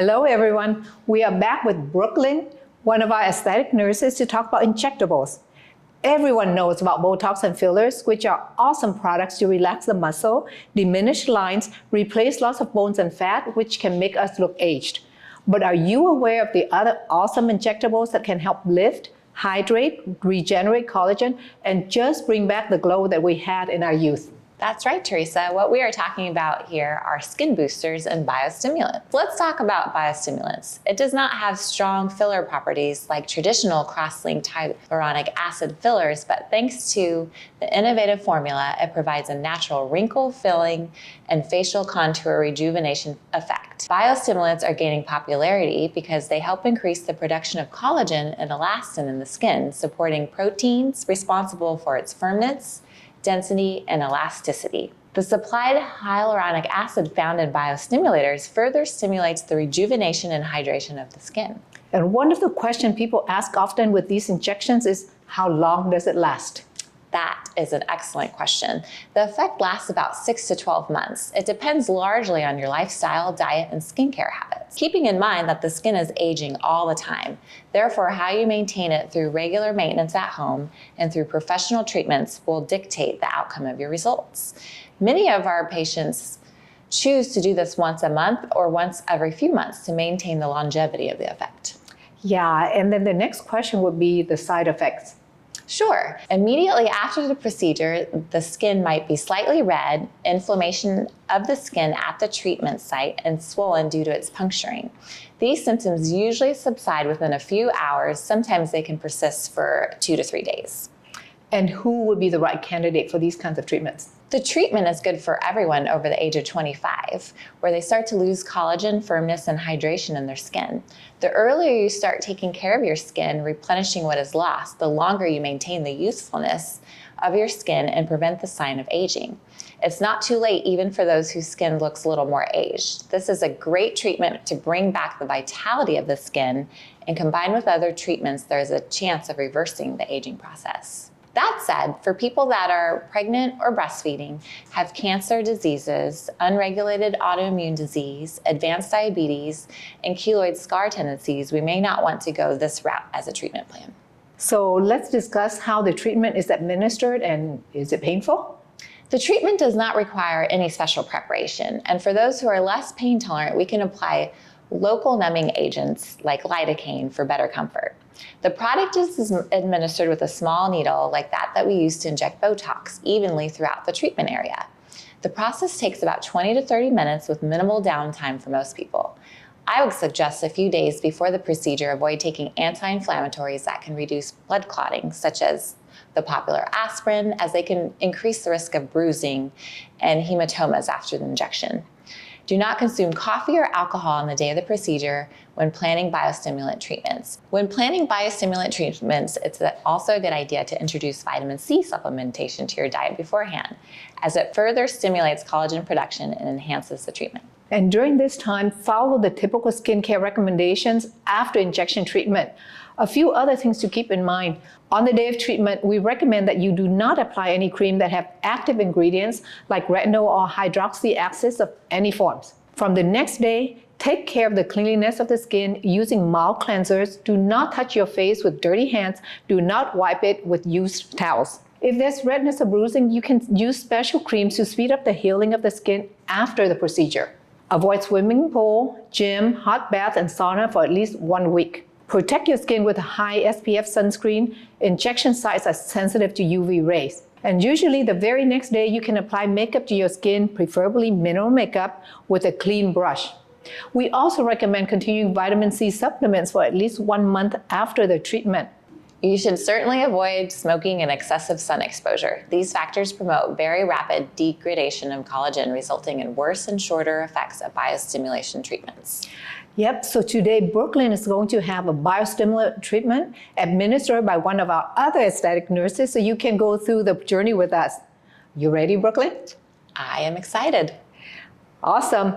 Hello everyone, we are back with Brooklyn, one of our aesthetic nurses, to talk about injectables. Everyone knows about Botox and fillers, which are awesome products to relax the muscle, diminish lines, replace lots of bones and fat, which can make us look aged. But are you aware of the other awesome injectables that can help lift, hydrate, regenerate collagen, and just bring back the glow that we had in our youth? That's right, Theresa. What we are talking about here are skin boosters and biostimulants. Let's talk about biostimulants. It does not have strong filler properties like traditional cross-linked hyaluronic acid fillers, but thanks to the innovative formula, it provides a natural wrinkle filling and facial contour rejuvenation effect. Biostimulants are gaining popularity because they help increase the production of collagen and elastin in the skin, supporting proteins responsible for its firmness, density, and elasticity. The supplied hyaluronic acid found in biostimulators further stimulates the rejuvenation and hydration of the skin. And one of the questions people ask often with these injections is, how long does it last? That is an excellent question. The effect lasts about 6 to 12 months. It depends largely on your lifestyle, diet, and skincare habits. Keeping in mind that the skin is aging all the time. Therefore, how you maintain it through regular maintenance at home and through professional treatments will dictate the outcome of your results. Many of our patients choose to do this once a month or once every few months to maintain the longevity of the effect. Yeah, and then the next question would be the side effects. Sure. Immediately after the procedure, the skin might be slightly red, inflammation of the skin at the treatment site, and swollen due to its puncturing. These symptoms usually subside within a few hours. Sometimes they can persist for 2 to 3 days. And who would be the right candidate for these kinds of treatments? The treatment is good for everyone over the age of 25, where they start to lose collagen, firmness, and hydration in their skin. The earlier you start taking care of your skin, replenishing what is lost, the longer you maintain the youthfulness of your skin and prevent the sign of aging. It's not too late even for those whose skin looks a little more aged. This is a great treatment to bring back the vitality of the skin, and combined with other treatments, there's a chance of reversing the aging process. That said, for people that are pregnant or breastfeeding, have cancer diseases, unregulated autoimmune disease, advanced diabetes, and keloid scar tendencies, we may not want to go this route as a treatment plan. So let's discuss how the treatment is administered, and is it painful? The treatment does not require any special preparation, and for those who are less pain tolerant, we can apply local numbing agents like lidocaine for better comfort. The product is administered with a small needle like that we use to inject Botox evenly throughout the treatment area. The process takes about 20 to 30 minutes with minimal downtime for most people. I would suggest a few days before the procedure avoid taking anti-inflammatories that can reduce blood clotting, such as the popular aspirin, as they can increase the risk of bruising and hematomas after the injection. Do not consume coffee or alcohol on the day of the procedure when planning biostimulant treatments. When planning biostimulant treatments, it's also a good idea to introduce vitamin C supplementation to your diet beforehand, as it further stimulates collagen production and enhances the treatment. And during this time, follow the typical skincare recommendations after injection treatment. A few other things to keep in mind. On the day of treatment, we recommend that you do not apply any cream that have active ingredients like retinol or hydroxy of any forms. From the next day, take care of the cleanliness of the skin using mild cleansers. Do not touch your face with dirty hands. Do not wipe it with used towels. If there's redness or bruising, you can use special creams to speed up the healing of the skin after the procedure. Avoid swimming pool, gym, hot bath, and sauna for at least 1 week. Protect your skin with a high SPF sunscreen. Injection sites are sensitive to UV rays. And usually the very next day you can apply makeup to your skin, preferably mineral makeup, with a clean brush. We also recommend continuing vitamin C supplements for at least 1 month after the treatment. You should certainly avoid smoking and excessive sun exposure. These factors promote very rapid degradation of collagen, resulting in worse and shorter effects of biostimulation treatments. Yep, so today Brooklyn is going to have a biostimulant treatment administered by one of our other aesthetic nurses, so you can go through the journey with us. You ready, Brooklyn? I am excited. Awesome.